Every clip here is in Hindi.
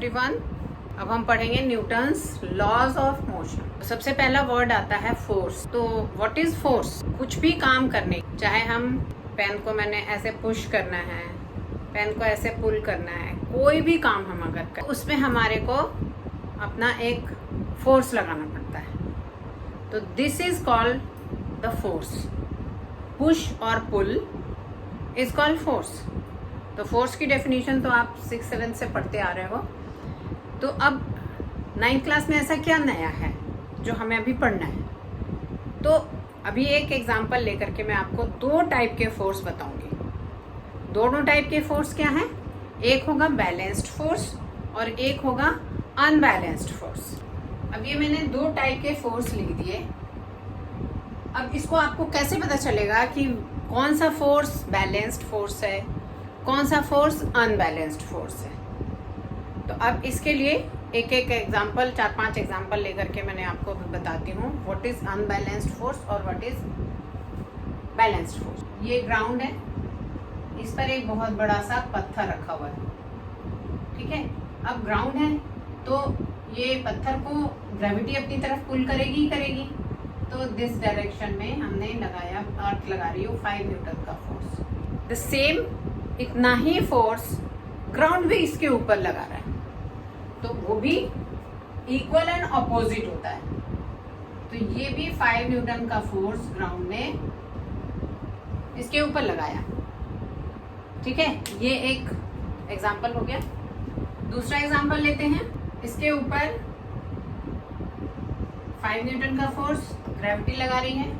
एवरीवन। अब हम पढ़ेंगे न्यूटन्स लॉज ऑफ मोशन। सबसे पहला वर्ड आता है फोर्स। तो व्हाट इज फोर्स? कुछ भी काम करने, चाहे हम पेन को मैंने ऐसे पुश करना है, पेन को ऐसे पुल करना है, कोई भी काम हम अगर करें उसमें हमारे को अपना एक फोर्स लगाना पड़ता है। तो this is called the force. Push और पुल इज कॉल्ड फोर्स। तो फोर्स की डेफिनेशन तो आप 6-7 से पढ़ते आ रहे हो। तो अब 9th क्लास में ऐसा क्या नया है जो हमें अभी पढ़ना है? तो अभी एक एग्जांपल लेकर के मैं आपको 2 टाइप के फोर्स बताऊंगी। दोनों टाइप के फोर्स क्या हैं? एक होगा बैलेंस्ड फोर्स और एक होगा अनबैलेंस्ड फोर्स। अब ये मैंने 2 टाइप के फोर्स लिख दिए। अब इसको आपको कैसे पता चलेगा कि कौन सा फोर्स बैलेंस्ड फोर्स है, कौन सा फोर्स अनबैलेंस्ड फोर्स है? तो अब इसके लिए एक एक एग्जांपल, 4-5 एग्जांपल लेकर के मैंने आपको बताती हूँ व्हाट इज अनबैलेंस्ड फोर्स और व्हाट इज बैलेंस्ड फोर्स। ये ग्राउंड है, इस पर एक बहुत बड़ा सा पत्थर रखा हुआ है, ठीक है। अब ग्राउंड है तो ये पत्थर को ग्रेविटी अपनी तरफ पुल करेगी ही करेगी। तो दिस डायरेक्शन में हमने लगाया, अर्थ लगा रही हूँ 5 न्यूटन का फोर्स। द सेम इतना ही फोर्स ग्राउंड भी इसके ऊपर लगा रहा है, तो वो भी इक्वल एंड ऑपोजिट होता है। तो ये भी 5 न्यूटन का फोर्स ग्राउंड ने इसके ऊपर लगाया, ठीक है। ये एक एग्जांपल हो गया। दूसरा एग्जांपल लेते हैं। इसके ऊपर 5 न्यूटन का फोर्स ग्रेविटी लगा रही है,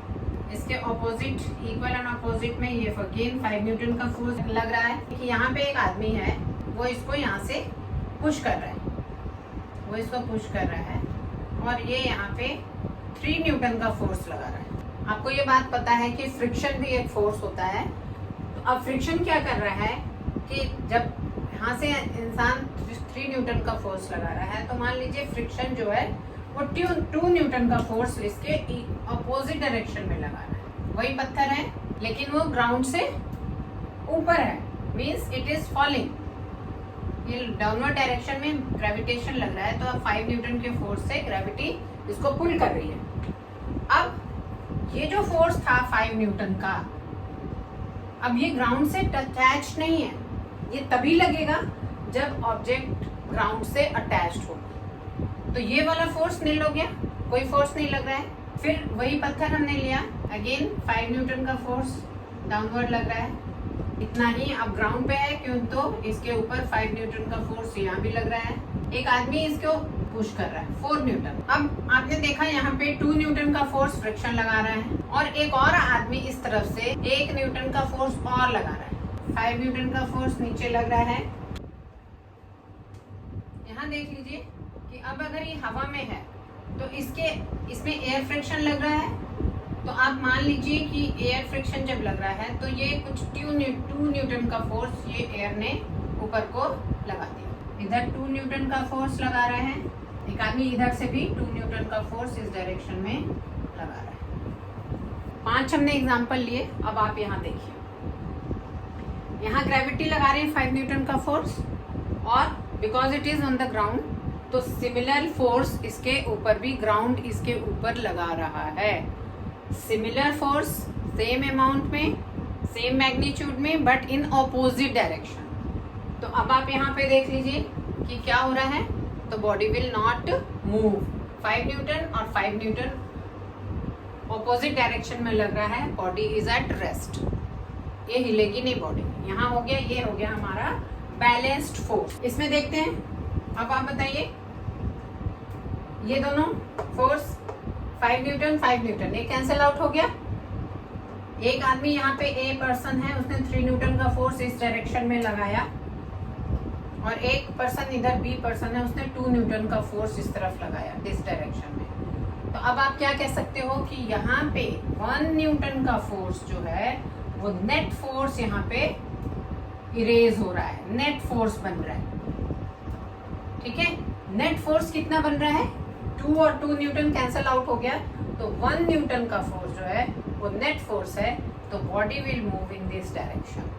इसके ऑपोजिट, इक्वल एंड ऑपोजिट में ये अगेन 5 न्यूटन का फोर्स लग रहा है कि यहाँ पे एक आदमी है, वो इसको यहाँ से पुश कर रहा है, वो इसको पुश कर रहा है और ये यहाँ पे 3 न्यूटन का फोर्स लगा रहा है। आपको ये बात पता है कि फ्रिक्शन भी एक फोर्स होता है। तो अब फ्रिक्शन क्या कर रहा है कि जब यहाँ से इंसान 3 न्यूटन का फोर्स लगा रहा है, तो मान लीजिए फ्रिक्शन जो है वो 2 न्यूटन का फोर्स इसके अपोजिट डायरेक्शन में लगा रहा है। वही पत्थर है लेकिन वो ग्राउंड से ऊपर है, मीन्स इट इज फॉलिंग। ये डाउनवर्ड डायरेक्शन में ग्रेविटेशन लग रहा है, तो अब 5 न्यूटन के फोर्स से ग्रेविटी इसको पुल कर रही है। अब ये जो फोर्स था 5 न्यूटन का, अब ये ग्राउंड से अटैच नहीं है। ये तभी लगेगा जब ऑब्जेक्ट ग्राउंड से अटैच्ड हो। तो ये वाला फोर्स नील हो गया, कोई फोर्स नहीं लग रहा है। फिर वही पत्थर हमने लिया, अगेन 5 न्यूटन का फोर्स डाउनवर्ड लग रहा है, इतना ही। अब ग्राउंड पे है क्यों, तो इसके ऊपर 5 न्यूटन का फोर्स यहाँ भी लग रहा है। एक आदमी इसको पुश कर रहा है 4 न्यूटन। अब आपने देखा यहाँ पे 2 न्यूटन का फोर्स फ्रिक्शन लगा रहा है और एक और आदमी इस तरफ से 1 न्यूटन का फोर्स और लगा रहा है। 5 न्यूटन का फोर्स नीचे लग रहा है। यहाँ देख लीजिए कि अब अगर ये हवा में है तो इसमें एयर फ्रिक्शन लग रहा है। तो आप मान लीजिए कि एयर फ्रिक्शन जब लग रहा है तो ये कुछ 2 न्यूटन का फोर्स ये एयर ने ऊपर को लगा दिया। इधर 2 न्यूटन का फोर्स लगा रहे हैं, एक आदमी इधर से भी 2 न्यूटन का फोर्स इस डायरेक्शन में लगा रहा है। 5 हमने एग्जांपल लिए। अब आप यहाँ देखिए, यहाँ ग्रेविटी लगा रही है 5 न्यूटन का फोर्स और because it is on the ground, तो सिमिलर फोर्स इसके ऊपर भी ग्राउंड इसके ऊपर लगा रहा है। सिमिलर फोर्स सेम अमाउंट में, सेम मैग्नीट्यूड में, बट इन ऑपोजिट डायरेक्शन। तो अब आप यहाँ पे देख लीजिए कि क्या हो रहा है। तो body will not move. 5 Newton और 5 न्यूटन ऑपोजिट डायरेक्शन में लग रहा है, बॉडी इज एट रेस्ट, ये हिलेगी नहीं बॉडी। यहाँ हो गया, ये हो गया हमारा बैलेंस्ड फोर्स। इसमें देखते हैं, अब आप बताइए, ये दोनों फोर्स 5 न्यूटन 5 न्यूटन, ये कैंसिल आउट हो गया। एक आदमी यहाँ पे ए पर्सन है, उसने 3 न्यूटन का फोर्स इस डायरेक्शन में लगाया और एक पर्सन इधर बी पर्सन है, उसने 2 न्यूटन का फोर्स इस तरफ लगाया दिस डायरेक्शन में। तो अब आप क्या कह सकते हो कि यहाँ पे 1 न्यूटन का फोर्स जो है वो नेट फोर्स यहाँ पे इरेज हो रहा है, नेट फोर्स बन रहा है, ठीक है। नेट फोर्स कितना बन रहा है? 2 और 2 न्यूटन कैंसल आउट हो गया, तो 1 न्यूटन का फोर्स जो है वो नेट फोर्स है। तो body will move in this direction.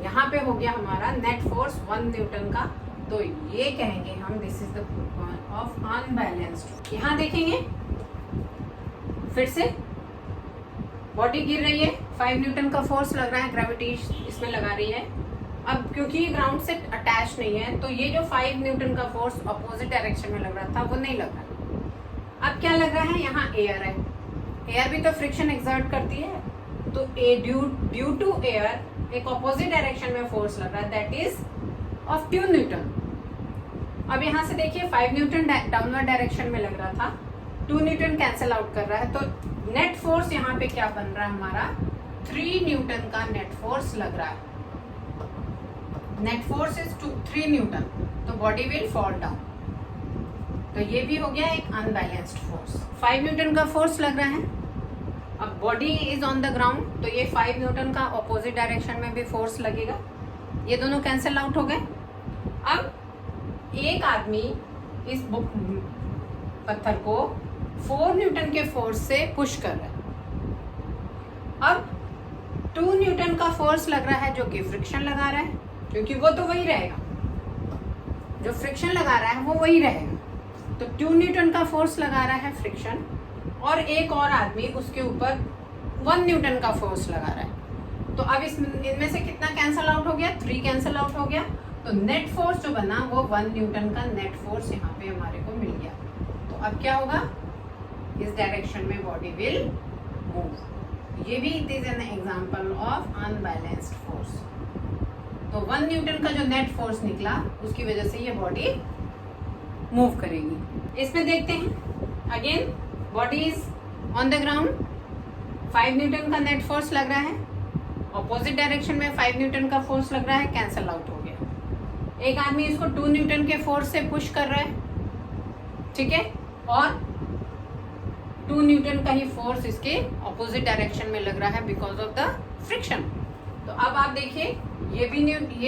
यहाँ पे हो गया हमारा नेट फोर्स 1 न्यूटन का तो ये कहेंगे हम this is the of unbalanced. यहाँ देखेंगे फिर से बॉडी गिर रही है, 5 न्यूटन का फोर्स लग रहा है, ग्रेविटी इसमें लगा रही है। अब क्योंकि ये ग्राउंड से अटैच नहीं है तो ये जो 5 न्यूटन का फोर्स अपोजिट डायरेक्शन में लग रहा था वो नहीं लग रहा। अब क्या लग रहा है, यहाँ एयर है, एयर भी तो फ्रिक्शन एक्सर्ट करती है, तो ड्यू टू एयर एक अपोजिट डायरेक्शन में फोर्स लग रहा है, दैट इज ऑफ 2 न्यूटन। अब यहाँ से देखिए 5 न्यूटन डाउनवर्ड डायरेक्शन में लग रहा था, 2 न्यूटन कैंसिल आउट कर रहा है, तो नेट फोर्स यहाँ पे क्या बन रहा है हमारा, 3 न्यूटन का नेट फोर्स लग रहा है। नेट फोर्स इज 3 न्यूटन, तो बॉडी विल फॉल डाउन। तो ये भी हो गया एक अनबैलेंस्ड फोर्स। 5 न्यूटन का फोर्स लग रहा है, अब body is on the ground, तो ये 5 न्यूटन का ऑपोजिट डायरेक्शन में भी फोर्स लगेगा, ये दोनों कैंसिल आउट हो गए। अब एक आदमी इस पत्थर को 4 न्यूटन के फोर्स से पुश कर रहा है। अब 2 न्यूटन का फोर्स लग रहा है जो कि फ्रिक्शन लगा रहा है, क्योंकि वो तो वही रहेगा, जो फ्रिक्शन लगा रहा है वो वही रहेगा। तो 2 न्यूटन का फोर्स लगा रहा है फ्रिक्शन, और एक और आदमी उसके ऊपर 1 न्यूटन का फोर्स लगा रहा है। तो अब इनमें से कितना कैंसल आउट हो गया, 3 कैंसल आउट हो गया, तो नेट फोर्स जो बना वो 1 न्यूटन का नेट फोर्स यहाँ पे हमारे को मिल गया। तो अब क्या होगा, इस डायरेक्शन में बॉडी विल मूव। ये भी it is an example of unbalanced force. तो 1 न्यूटन का जो नेट फोर्स निकला उसकी वजह से ये बॉडी मूव करेगी। इसमें देखते हैं again, body is on the ground, 5 Newton का नेट फोर्स लग रहा है, ऑपोजिट डायरेक्शन में 5 न्यूटन का फोर्स लग रहा है, कैंसल आउट हो गया। एक आदमी इसको 2 न्यूटन के फोर्स से पुश कर रहा है, ठीक है, और 2 न्यूटन का ही फोर्स इसके ऑपोजिट डायरेक्शन में लग रहा है बिकॉज ऑफ द फ्रिक्शन। तो अब आप देखिए ये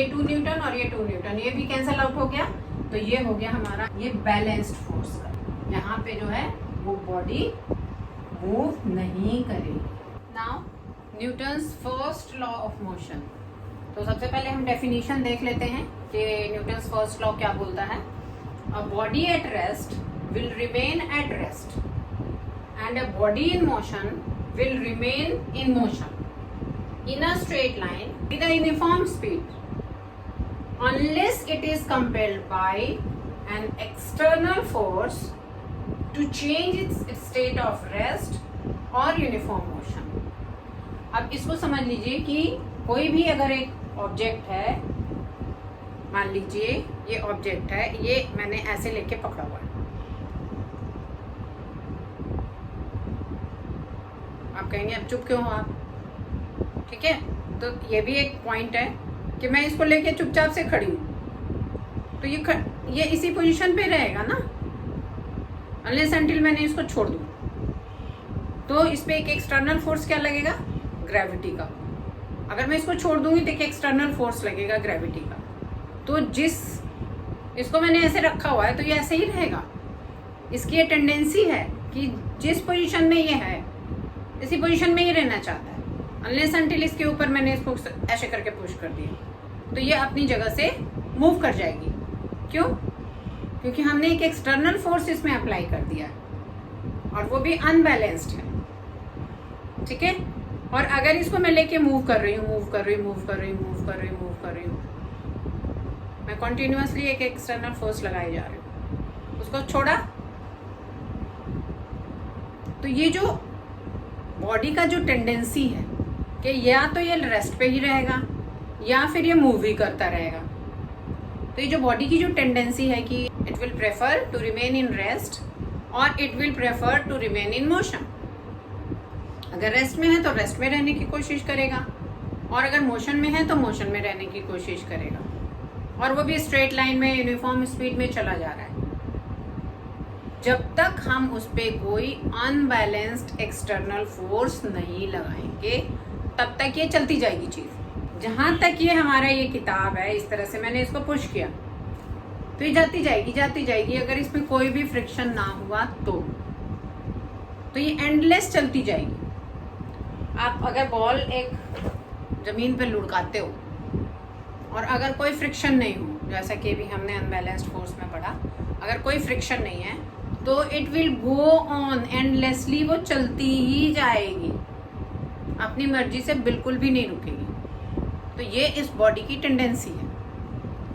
2 न्यूटन और ये 2 न्यूटन, ये भी कैंसल आउट हो गया, तो ये हो गया हमारा ये बैलेंस्ड फोर्स का। यहाँ पे जो है वो बॉडी मूव नहीं करेगी। Now Newton's first law of motion. तो सबसे पहले हम डेफिनेशन देख लेते हैं कि न्यूटन्स फर्स्ट लॉ क्या बोलता है। A body at rest will remain at rest and a body in motion will remain in motion in a straight line with a uniform speed unless it is compelled by an external force to change its state of rest or uniform motion। अब इसको समझ लीजिए कि कोई भी अगर एक ऑब्जेक्ट है, मान लीजिए ये ऑब्जेक्ट है, ये मैंने ऐसे लेके पकड़ा हुआ है, आप कहेंगे अब चुप क्यों हो आप, ठीक है, तो ये भी एक पॉइंट है कि मैं इसको लेके चुपचाप से खड़ी हूँ, तो ये इसी पोजीशन पे रहेगा ना, अनलेस अनटिल मैंने इसको छोड़ दूँ। तो इस पे एक एक्सटर्नल फोर्स क्या लगेगा, ग्रेविटी का। अगर मैं इसको छोड़ दूंगी तो एक एक्सटर्नल फोर्स लगेगा ग्रेविटी का। तो इसको मैंने ऐसे रखा हुआ है तो ये ऐसे ही रहेगा। इसकी ये टेंडेंसी है कि जिस पोजीशन में ये है इसी पोजीशन में ही रहना चाहता है, अनलेस अनटिल इसके ऊपर मैंने इसको ऐसे करके पुश कर दिया तो ये अपनी जगह से मूव कर जाएगी। क्यों? क्योंकि हमने एक एक्सटर्नल फोर्स इसमें अप्लाई कर दिया है और वो भी अनबैलेंस्ड है, ठीक है। और अगर इसको मैं लेके मूव कर रही हूँ, मैं कॉन्टिन्यूसली एक एक्सटर्नल फोर्स लगाए जा रही हूँ, उसको छोड़ा तो ये जो बॉडी का जो टेंडेंसी है कि या तो ये रेस्ट पे ही रहेगा या फिर ये मूव ही करता रहेगा। तो ये जो बॉडी की जो टेंडेंसी है कि it will prefer to remain in rest और it will prefer to remain in motion. अगर रेस्ट में है तो रेस्ट में रहने की कोशिश करेगा और अगर मोशन में है तो मोशन में रहने की कोशिश करेगा, और वो भी स्ट्रेट लाइन में यूनिफॉर्म स्पीड में चला जा रहा है। जब तक हम उस पर कोई अनबैलेंस्ड एक्सटर्नल फोर्स नहीं लगाएंगे तब तक ये चलती जाएगी चीज़। जहाँ तक ये हमारा ये किताब है, इस तरह से मैंने इसको पुश किया तो ये जाती जाएगी। अगर इसमें कोई भी फ्रिक्शन ना हुआ तो ये एंडलेस चलती जाएगी। आप अगर बॉल एक ज़मीन पे लुढ़काते हो और अगर कोई फ्रिक्शन नहीं हो, जैसा कि भी हमने अनबैलेंस्ड फोर्स में पढ़ा, अगर कोई फ्रिक्शन नहीं है तो it will go on endlessly, वो चलती ही जाएगी, अपनी मर्जी से बिल्कुल भी नहीं रुकेगी। तो ये इस बॉडी की टेंडेंसी है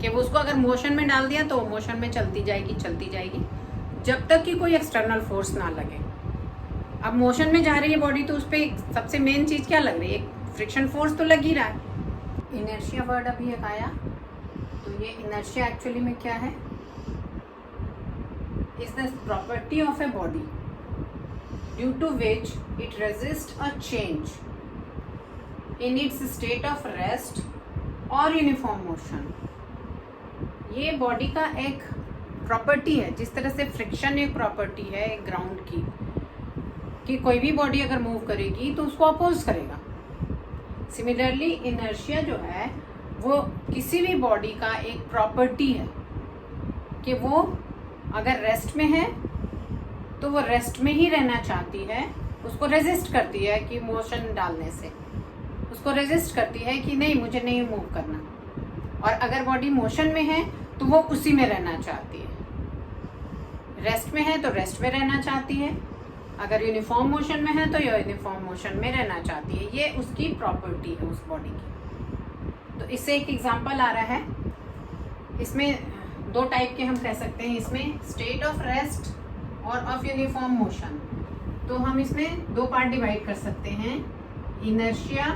कि वो उसको अगर मोशन में डाल दिया तो मोशन में चलती जाएगी जब तक कि कोई एक्सटर्नल फोर्स ना लगे। अब मोशन में जा रही है बॉडी तो उस पर सबसे मेन चीज़ क्या लग रही है, एक फ्रिक्शन फोर्स तो लग ही रहा है। इनर्शिया वर्ड अभी एक आया, तो ये इनर्शिया एक्चुअली में क्या है, is the property of a body due to which it resists a change in its state of rest or uniform motion। ये बॉडी का एक प्रॉपर्टी है, जिस तरह से फ्रिक्शन एक प्रॉपर्टी है एक ग्राउंड की, कि कोई भी बॉडी अगर मूव करेगी तो उसको अपोज करेगा। सिमिलरली इनर्शिया जो है वो किसी भी बॉडी का एक प्रॉपर्टी है कि वो अगर रेस्ट में है तो वो रेस्ट में ही रहना चाहती है, उसको रेजिस्ट करती है कि मोशन डालने से, उसको रेजिस्ट करती है कि नहीं मुझे नहीं मूव करना। और अगर बॉडी मोशन में है तो वो उसी में रहना चाहती है, रेस्ट में है तो रेस्ट में रहना चाहती है, अगर यूनिफॉर्म मोशन में है तो यूनिफॉर्म मोशन में रहना चाहती है। ये उसकी प्रॉपर्टी है उस बॉडी की। तो इससे एक एग्जांपल आ रहा है, इसमें दो टाइप के हम कह सकते हैं, इसमें स्टेट ऑफ रेस्ट और ऑफ यूनिफॉर्म मोशन। तो हम इसमें दो पार्ट डिवाइड कर सकते हैं, इनर्शिया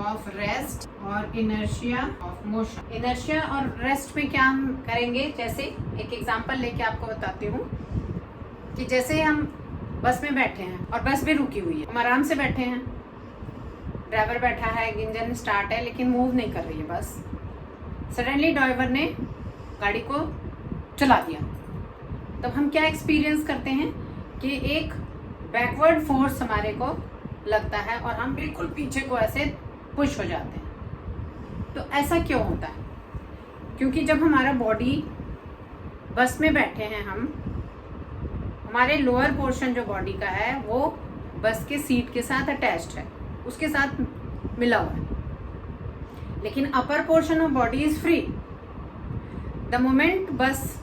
ऑफ रेस्ट और इनर्शिया ऑफ मोशन। इनर्शिया और रेस्ट में क्या हम करेंगे, जैसे एक एग्जांपल लेके आपको बताती हूँ कि जैसे हम बस में बैठे हैं और बस भी रुकी हुई है, हम आराम से बैठे हैं, ड्राइवर बैठा है, इंजन स्टार्ट है लेकिन मूव नहीं कर रही है बस। सडनली ड्राइवर ने गाड़ी को चला दिया, तब हम क्या एक्सपीरियंस करते हैं कि एक बैकवर्ड फोर्स हमारे को लगता है और हम बिल्कुल पीछे को ऐसे पुश हो जाते हैं। तो ऐसा क्यों होता है, क्योंकि जब हमारा बॉडी बस में बैठे हैं हम, हमारे लोअर पोर्शन जो बॉडी का है वो बस के सीट के साथ अटैच्ड है, उसके साथ मिला हुआ है, लेकिन upper portion of body is free. The moment बस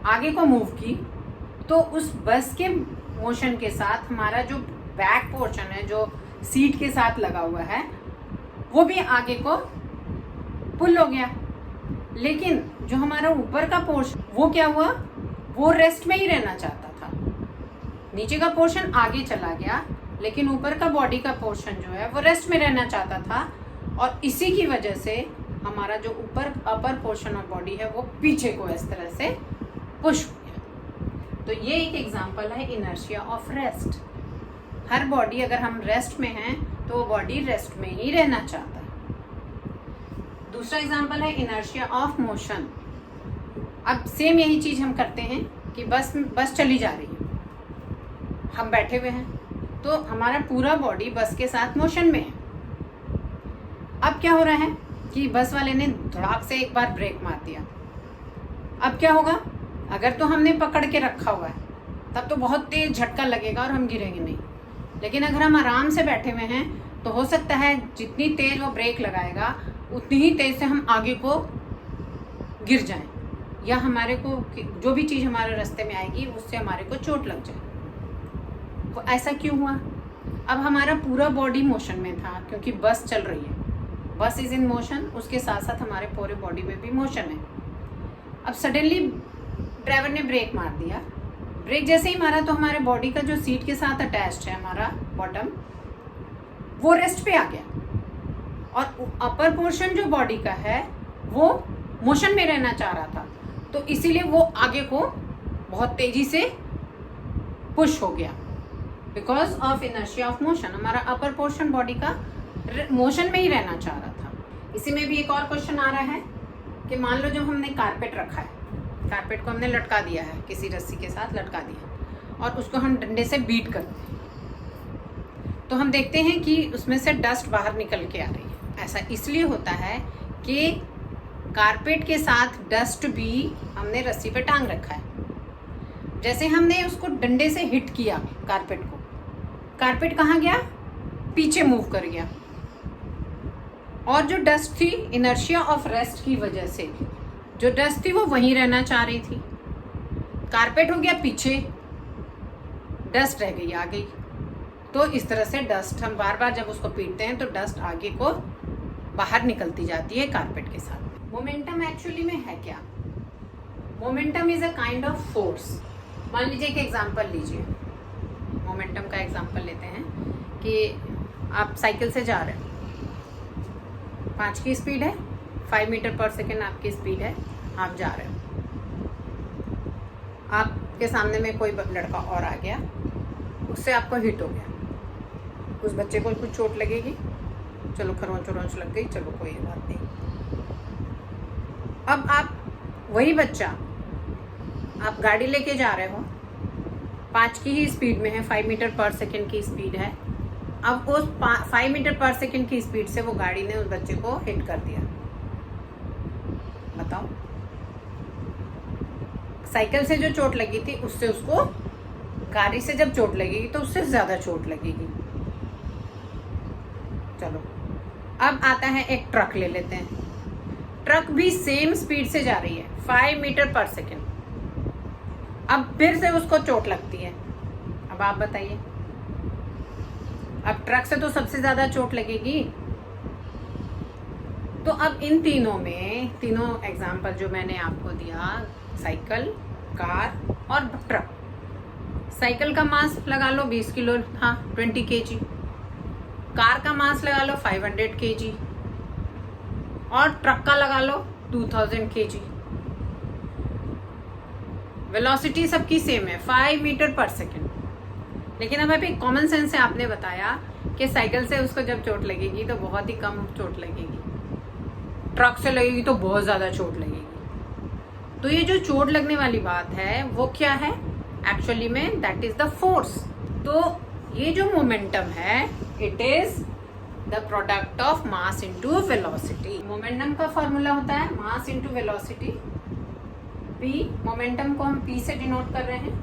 आगे को मूव की तो उस बस के मोशन के साथ हमारा जो बैक पोर्शन है जो सीट के साथ लगा हुआ है वो भी आगे को पुल हो गया, लेकिन जो हमारा ऊपर का पोर्शन वो क्या हुआ, वो रेस्ट में ही रहना चाहता था। नीचे का पोर्शन आगे चला गया लेकिन ऊपर का बॉडी का पोर्शन जो है वो रेस्ट में रहना चाहता था, और इसी की वजह से हमारा जो ऊपर अपर पोर्शन ऑफ बॉडी है वो पीछे को इस तरह से पुश हो गया। तो ये एक एग्जांपल है inertia of rest. Her body अगर हम रेस्ट में हैं तो वो बॉडी रेस्ट में ही रहना चाहता है। दूसरा एग्जांपल है इनर्शिया ऑफ मोशन। अब सेम यही चीज हम करते हैं कि बस चली जा रही है, हम बैठे हुए हैं तो हमारा पूरा बॉडी बस के साथ मोशन में है। अब क्या हो रहा है कि बस वाले ने धड़ाक से एक बार ब्रेक मार दिया। अब क्या होगा, अगर तो हमने पकड़ के रखा हुआ है तब तो बहुत तेज झटका लगेगा और हम गिरेंगे नहीं, लेकिन अगर हम आराम से बैठे हुए हैं तो हो सकता है जितनी तेज वो ब्रेक लगाएगा उतनी ही तेज से हम आगे को गिर जाएं, या हमारे को जो भी चीज़ हमारे रास्ते में आएगी उससे हमारे को चोट लग जाए। वो ऐसा क्यों हुआ, अब हमारा पूरा बॉडी मोशन में था क्योंकि बस चल रही है, बस इज इन मोशन, उसके साथ साथ हमारे पूरे बॉडी में भी मोशन है। अब सडनली ड्राइवर ने ब्रेक मार दिया, ब्रेक जैसे ही मारा तो हमारे बॉडी का जो सीट के साथ अटैच्ड है हमारा बॉटम वो रेस्ट पे आ गया, और अपर पोर्शन जो बॉडी का है वो मोशन में रहना चाह रहा था, तो इसीलिए वो आगे को बहुत तेजी से पुश हो गया because of inertia of motion. हमारा अपर पोर्शन बॉडी का मोशन में ही रहना चाह रहा था। इसी में भी एक और क्वेश्चन आ रहा है कि मान लो जब हमने कारपेट रखा है, कारपेट को हमने लटका दिया है, किसी रस्सी के साथ लटका दिया और उसको हम डंडे से बीट करते हैं, तो हम देखते हैं कि उसमें से डस्ट बाहर निकल के आ रही है। ऐसा इसलिए होता है कि कारपेट के साथ डस्ट भी हमने रस्सी पे टांग रखा है। जैसे हमने उसको डंडे से हिट किया कारपेट को, कारपेट कहाँ गया, पीछे मूव कर गया, और जो डस्ट थी इनर्शिया ऑफ रेस्ट की वजह से जो डस्ट थी वो वहीं रहना चाह रही थी। कारपेट हो गया पीछे, डस्ट रह गई आगे। तो इस तरह से डस्ट हम बार बार जब उसको पीटते हैं तो डस्ट आगे को बाहर निकलती जाती है कारपेट के साथ। मोमेंटम एक्चुअली में है क्या? Momentum is a kind of force. मान लीजिए एक एग्जांपल लीजिए, मोमेंटम का एग्जांपल लेते हैं कि आप साइकिल से जा रहे हो, 5 की स्पीड है, 5 मीटर पर सेकेंड आपकी स्पीड है, आप जा रहे हो, आपके सामने में कोई लड़का और आ गया, उससे आपको हिट हो गया, उस बच्चे को कुछ चोट लगेगी, चलो खरोंच वरोंच लग गई, चलो कोई बात नहीं। अब आप वही बच्चा, आप गाड़ी लेके जा रहे हो, 5 की ही स्पीड में है, 5 मीटर पर सेकेंड की स्पीड है। अब उस 5 मीटर पर सेकेंड की स्पीड से वो गाड़ी ने उस बच्चे को हिट कर दिया। बताओ, साइकिल से जो चोट लगी थी उससे उसको गाड़ी से जब चोट लगेगी तो उससे ज्यादा चोट लगेगी। चलो अब आता है एक ट्रक ले लेते हैं। ट्रक भी सेम स्पीड से जा रही है, 5 मीटर पर सेकेंड। अब फिर से उसको चोट लगती है। अब आप बताइए, अब ट्रक से तो सबसे ज्यादा चोट लगेगी। तो अब इन तीनों में, तीनों एग्जाम्पल जो मैंने आपको दिया, साइकिल, कार और ट्रक। साइकिल का मास लगा लो 20 किलो था, 20 kg। कार का मास लगा लो 500 kg और ट्रक का लगा लो 2000 kg। वेलोसिटी सबकी सेम है, 5 मीटर पर सेकेंड। लेकिन अब अभी कॉमन सेंस से आपने बताया कि साइकिल से उसको जब चोट लगेगी तो बहुत ही कम चोट लगेगी, ट्रक से लगेगी तो बहुत ज्यादा चोट लगेगी। तो ये जो चोट लगने वाली बात है वो क्या है एक्चुअली में? That is the force. तो ये जो मोमेंटम है it is the product of mass into velocity. Momentum का फॉर्मूला होता है मास इनटू वेलोसिटी। p, मोमेंटम को हम p से डिनोट कर रहे हैं,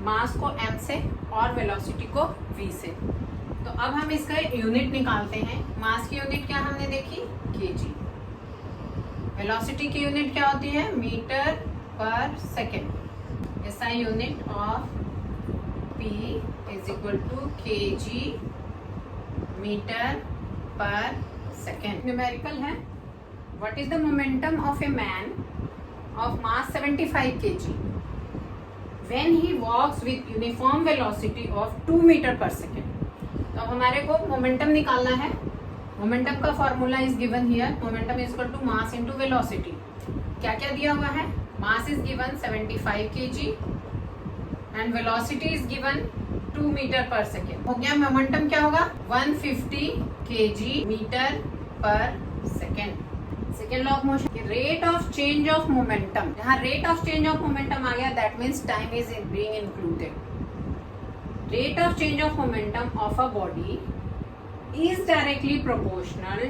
मास को m से और वेलोसिटी को v से। तो अब हम इसका यूनिट निकालते हैं। मास की यूनिट क्या हमने देखी? kg। वेलोसिटी की यूनिट क्या होती है? Metre per second. ऐसा unit of p is equal to kg metre per second. Numerical है, what is the momentum of a man of mass 75 kg when he walks with uniform velocity of 2 metre per second. तो अब हमारे को मोमेंटम निकालना है। मोमेंटम का formula is given here, momentum is equal to mass into velocity. क्या क्या दिया हुआ है? Mass is given 75 kg and velocity is given 2 metre per second. हो गया, मोमेंटम क्या होगा? 150 kg metre per second. Second law of motion, rate of change of momentum. यहाँ rate of change of momentum आ गया, that means time is being included. Rate of change of momentum of a body is directly proportional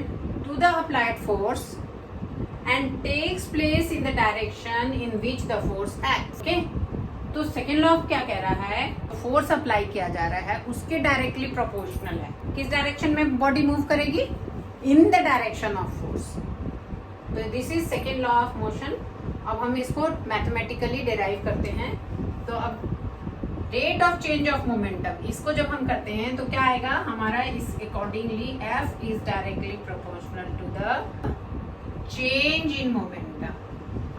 to the applied force and takes place in the direction in which the force acts. Okay? तो सेकेंड लॉ क्या कह रहा है? फोर्स अप्लाई किया जा रहा है उसके डायरेक्टली प्रोपोर्शनल है। किस डायरेक्शन में बॉडी मूव करेगी? In the direction of force. तो this is second law of motion. अब हम इसको मैथमेटिकली डिराइव करते हैं। तो अब rate of change of momentum, इसको जब हम करते हैं तो क्या आएगा हमारा? इस accordingly F is directly proportional to the change in momentum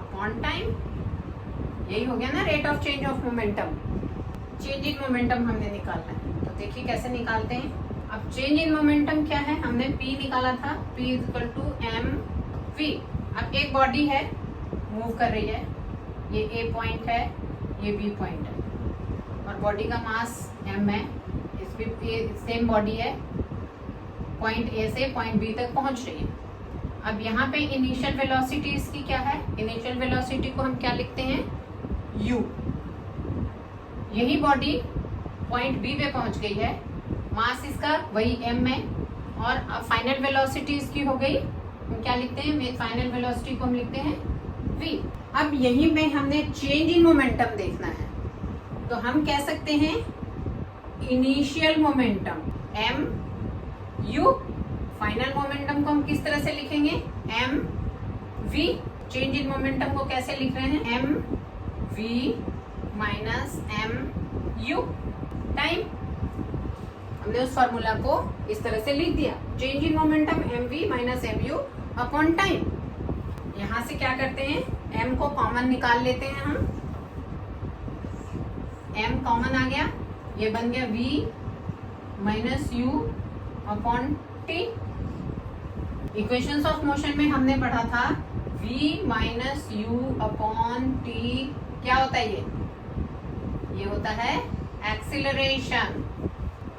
upon time. यही हो गया ना rate of change of momentum. Change in momentum हमने निकालना है, तो देखिए कैसे निकालते हैं। अब चेंज इन मोमेंटम क्या है? हमने P निकाला था, P is equal to mv। अब एक बॉडी है, मूव कर रही है, ये A पॉइंट है, ये B पॉइंट है और बॉडी का मास m है। इसमें सेम बॉडी है, पॉइंट A से पॉइंट B तक पहुंच रही है। अब यहाँ पे इनिशियल वेलोसिटी इसकी क्या है? इनिशियल वेलोसिटी को हम क्या लिखते हैं? u। यही बॉडी पॉइंट B पे पहुंच गई है, मास इसका वही m है और अब फाइनल वेलोसिटी इसकी हो गई, हम क्या लिखते हैं? फाइनल वेलोसिटी को हम लिखते हैं v। अब यही में हमने चेंज इन मोमेंटम देखना है, तो हम कह सकते हैं initial momentum m u, final momentum को हम हम किस तरह से लिखेंगे, M V, change in momentum को कैसे लिख रहे हैं, M V minus M U time. हमने उस फॉर्मूला को इस तरह से लिख दिया, change in momentum M V minus M U upon time. यहां से क्या करते हैं, m को कॉमन निकाल लेते हैं हम, m कॉमन आ गया, ये बन गया v minus U upon T. Equations of motion में हमने पढ़ा था v minus U upon T क्या होता है, ये होता है acceleration.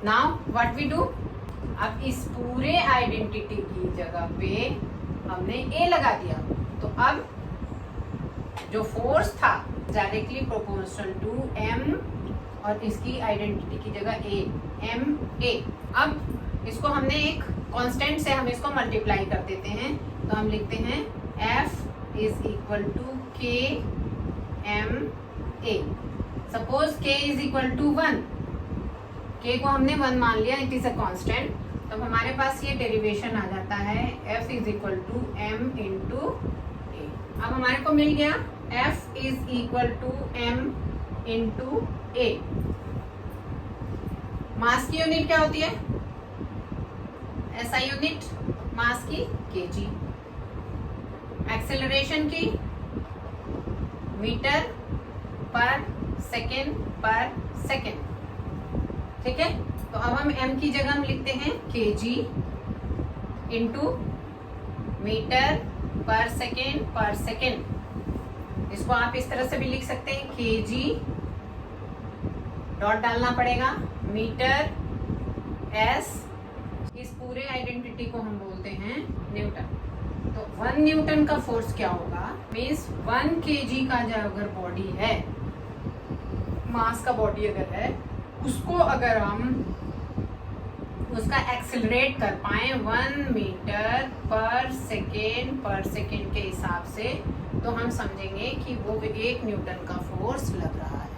Now what we do, अब इस पूरे आइडेंटिटी की जगह पे हमने a लगा दिया, तो अब जो फोर्स था डायरेक्टली प्रोपोर्शनल टू m और इसकी आइडेंटिटी की जगह a, m a। अब इसको हमने एक कांस्टेंट से हम इसको मल्टीप्लाई कर देते हैं, तो हम लिखते हैं F is equal to k m a। Suppose k is equal to 1, k को हमने 1 मान लिया, इट इज अ कांस्टेंट, तो हमारे पास ये डेरिवेशन आ जाता है F is equal to m into a। अब हमारे को मिल गया F is equal to m into a। Mass की यूनिट क्या होती है, SI यूनिट मास की kg, एक्सेलरेशन की मीटर पर सेकेंड, ठीक है। तो अब हम m की जगह हम लिखते हैं kg into metre per second. इसको आप इस तरह से भी लिख सकते हैं, kg डॉट डालना पड़ेगा, मीटर s, इस पूरे आइडेंटिटी को हम बोलते हैं न्यूटन। तो 1 न्यूटन का फोर्स क्या होगा, मीन्स 1 kg का जो अगर बॉडी है, मास का बॉडी अगर है, उसको अगर हम उसका एक्सेलरेट कर पाए 1 मीटर पर सेकेंड के हिसाब से, तो हम समझेंगे कि वो 1 न्यूटन का फोर्स लग रहा है।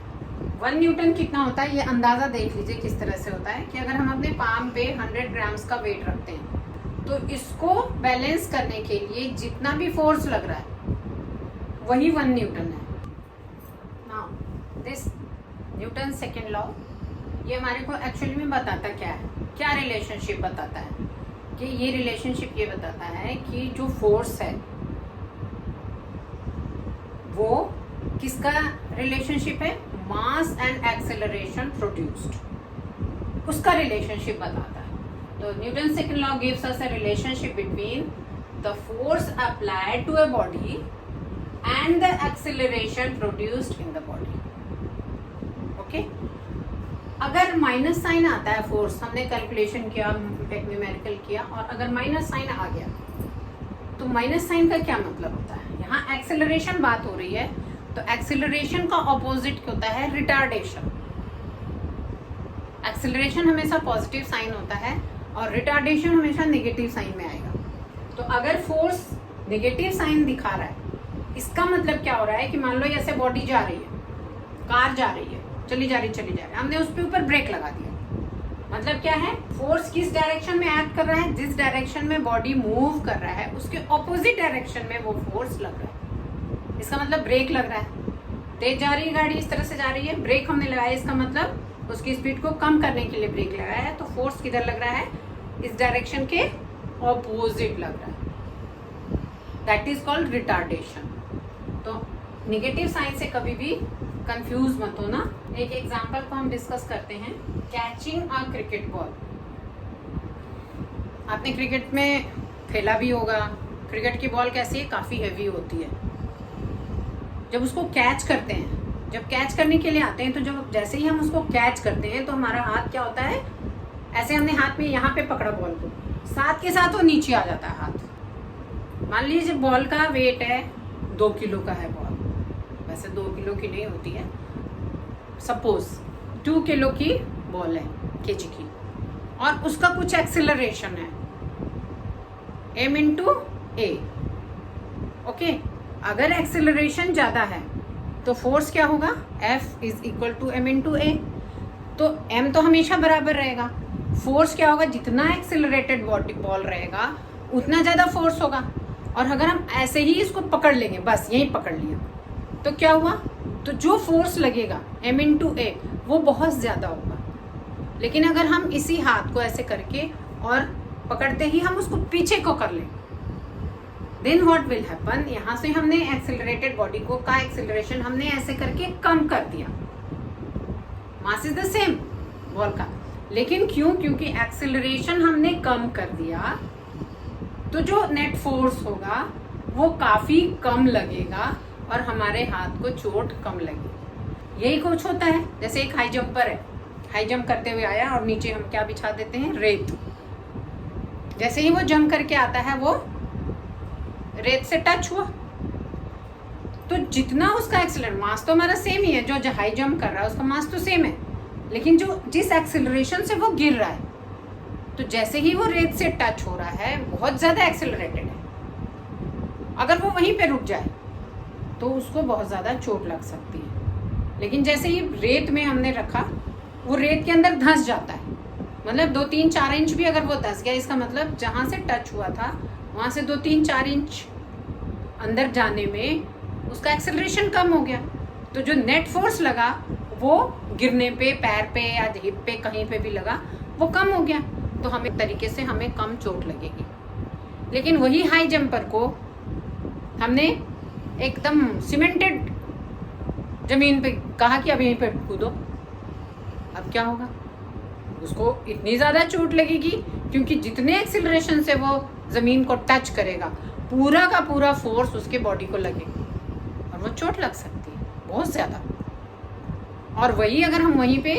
1 न्यूटन कितना होता है, ये अंदाजा देख लीजिए किस तरह से होता है कि अगर हम अपने पाम पे 100 ग्राम्स का वेट रखते हैं, तो इसको बैलेंस करने के लिए जितना भी फोर्स लग रहा है वही 1 न्यूटन है। Now this Newton second law, ये हमारे को एक्चुअली में बताता क्या है, क्या रिलेशनशिप बताता है, कि ये रिलेशनशिप ये बताता है कि जो फोर्स है वो किसका रिलेशनशिप है, मास एंड एक्सेलरेशन प्रोड्यूस्ड, उसका रिलेशनशिप बताता है। तो Newton second law gives us a relationship between the force applied to a body and the acceleration produced in the body. Okay, अगर माइनस साइन आता है फोर्स, हमने कैलकुलेशन किया, न्यूमेरिकल किया, और अगर माइनस साइन आ गया, तो माइनस साइन का क्या मतलब होता है, यहाँ एक्सेलरेशन बात हो रही है, तो एक्सेलरेशन का ऑपोजिट होता है रिटार्डेशन। एक्सेलरेशन हमेशा पॉजिटिव साइन होता है और रिटार्डेशन हमेशा नेगेटिव साइन में आएगा। तो अगर फोर्स नेगेटिव साइन दिखा रहा है, इसका मतलब क्या हो रहा है कि मान लो ऐसे बॉडी जा रही है, कार जा रही है, चली जा रही, हमने उसके ऊपर ब्रेक लगा दिया, मतलब क्या है, फोर्स किस डायरेक्शन में एक्ट कर रहा है, जिस डायरेक्शन में बॉडी मूव कर रहा है उसके ऑपोजिट डायरेक्शन में वो फोर्स लग रहा है। इसका मतलब ब्रेक लग रहा है, तेज जा रही है गाड़ी, इस तरह से जा रही है, ब्रेक हमने लगाया, इसका मतलब उसकी स्पीड को कम करने के लिए ब्रेक लगाया है, तो फोर्स किधर लग रहा है, इस डायरेक्शन के ऑपोजिट लग रहा है, दैट इज कॉल्ड रिटार्डेशन। तो नेगेटिव साइन से कभी भी कंफ्यूज मत हो ना। एक एग्जांपल को हम डिस्कस करते हैं, कैचिंग अ क्रिकेट बॉल। आपने क्रिकेट में खेला भी होगा, क्रिकेट की बॉल कैसी है, काफी हैवी होती है। जब उसको कैच करते हैं, जब कैच करने के लिए आते हैं, तो जब जैसे ही हम उसको कैच करते हैं तो हमारा हाथ क्या होता है, ऐसे हमने हाथ में यहाँ पे पकड़ा बॉल को, साथ के साथ वो नीचे आ जाता है हाथ। मान लीजिए बॉल का वेट है 2 किलो का है बॉल, वैसे 2 किलो की नहीं होती है, सपोज 2 किलो की बॉल है केजी की, और उसका कुछ एक्सेलरेशन है m इंटू a। ओके, अगर एक्सेलरेशन ज्यादा है तो फोर्स क्या होगा, F is equal to m into a। तो m तो हमेशा बराबर रहेगा, फोर्स क्या होगा, जितना एक्सेलरेटेड बॉल रहेगा उतना ज़्यादा फोर्स होगा। और अगर हम ऐसे ही इसको पकड़ लेंगे, बस यहीं पकड़ लिया, तो क्या हुआ, तो जो फोर्स लगेगा M×A वो बहुत ज़्यादा होगा। लेकिन अगर हम इसी हाथ को ऐसे करके और पकड़ते ही हम उसको पीछे को कर लें, देन व्हाट विल हैपन, यहाँ से हमने एक्सेलरेटेड बॉडी को का एक्सेलरेशन हमने ऐसे करके कम कर दिया। Mass is the same ball का, लेकिन क्यों, क्योंकि एक्सेलरेशन हमने कम कर दिया, तो जो नेट फोर्स होगा वो काफी कम लगेगा और हमारे हाथ को चोट कम लगेगी। यही कुछ होता है, जैसे एक हाई जंपर है, हाई जंप करते हुए आया और नीचे हम क्या बिछा देते हैं, रेत। जैसे ही वो जंप करके आता है वो रेत से टच हुआ, तो जितना उसका एक्सेलरेशन, मास तो हमारा सेम ही है, जो हाई जंप कर रहा है उसका मास तो सेम है, लेकिन जो जिस एक्सेलरेशन से वो गिर रहा है, तो जैसे ही वो रेत से टच हो रहा है बहुत ज़्यादा एक्सेलरेटेड है, अगर वो वहीं पे रुक जाए तो उसको बहुत ज़्यादा चोट लग सकती है। लेकिन जैसे ही रेत में हमने रखा, वो रेत के अंदर धंस जाता है, मतलब 2-3-4 इंच भी अगर वो धंस गया, इसका मतलब जहाँ से टच हुआ था वहाँ से 2-3-4 इंच अंदर जाने में उसका एक्सेलरेशन कम हो गया, तो जो नेट फोर्स लगा वो गिरने पे, पैर पे या हिप पे कहीं पे भी लगा, वो कम हो गया, तो हमें तरीके से हमें कम चोट लगेगी। लेकिन वही हाई जंपर को हमने एकदम सीमेंटेड जमीन पे कहा कि अब यहीं पे कूदो, अब क्या होगा, उसको इतनी ज़्यादा चोट लगेगी, क्योंकि जितने एक्सेलरेशन से वो ज़मीन को टच करेगा पूरा का पूरा फोर्स उसके बॉडी को लगेगा और वो चोट लग सकती है बहुत ज़्यादा। और वही अगर हम वहीं पे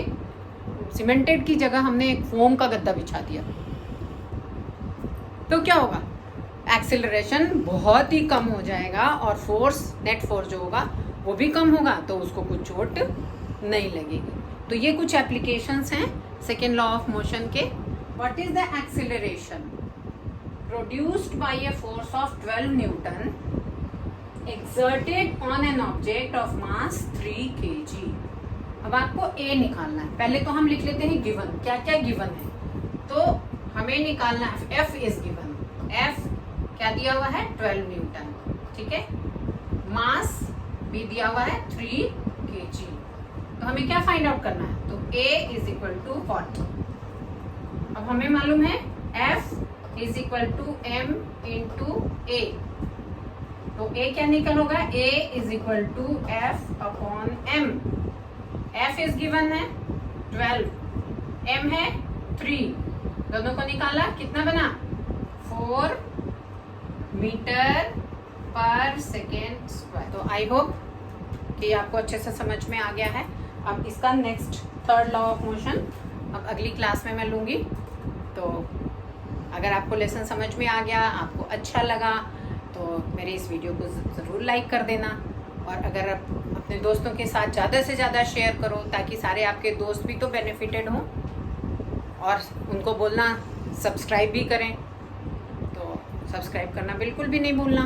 सीमेंटेड की जगह हमने एक फोम का गद्दा बिछा दिया, तो क्या होगा, एक्सेलरेशन बहुत ही कम हो जाएगा और फोर्स, नेट फोर्स जो होगा वो भी कम होगा, तो उसको कुछ चोट नहीं लगेगी। तो ये कुछ एप्लीकेशंस हैं सेकेंड लॉ ऑफ मोशन के। What is the acceleration produced by a force of 12 Newton exerted on an object of mass 3 kg। अब आपको A निकालना है, पहले तो हम लिख लेते हैं गिवन, क्या क्या गिवन है, तो हमें निकालना है F इज गिवन, F क्या दिया हुआ है 12 न्यूटन, ठीक है, मास भी दिया हुआ है 3 kg, तो हमें क्या फाइंड आउट करना है, तो A is equal to what, अब हमें मालूम है F is equal to M into A, तो A क्या निकल होगा, A is equal to F upon M, F is given है 12, M है 3, दोनों को निकाला, कितना बना 4 मीटर पर सेकेंड स्क्वायर। तो आई होप कि आपको अच्छे से समझ में आ गया है। अब इसका next third law of motion अब अगली क्लास में मैं लूँगी। तो अगर आपको लेसन समझ में आ गया, आपको अच्छा लगा, तो मेरे इस वीडियो को ज़रूर लाइक कर देना, और अगर आप अपने दोस्तों के साथ ज़्यादा से ज़्यादा शेयर करो, ताकि सारे आपके दोस्त भी तो बेनिफिटेड हों, और उनको बोलना सब्सक्राइब भी करें, तो सब्सक्राइब करना बिल्कुल भी नहीं भूलना।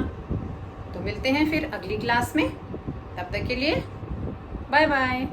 तो मिलते हैं फिर अगली क्लास में, तब तक के लिए बाय बाय।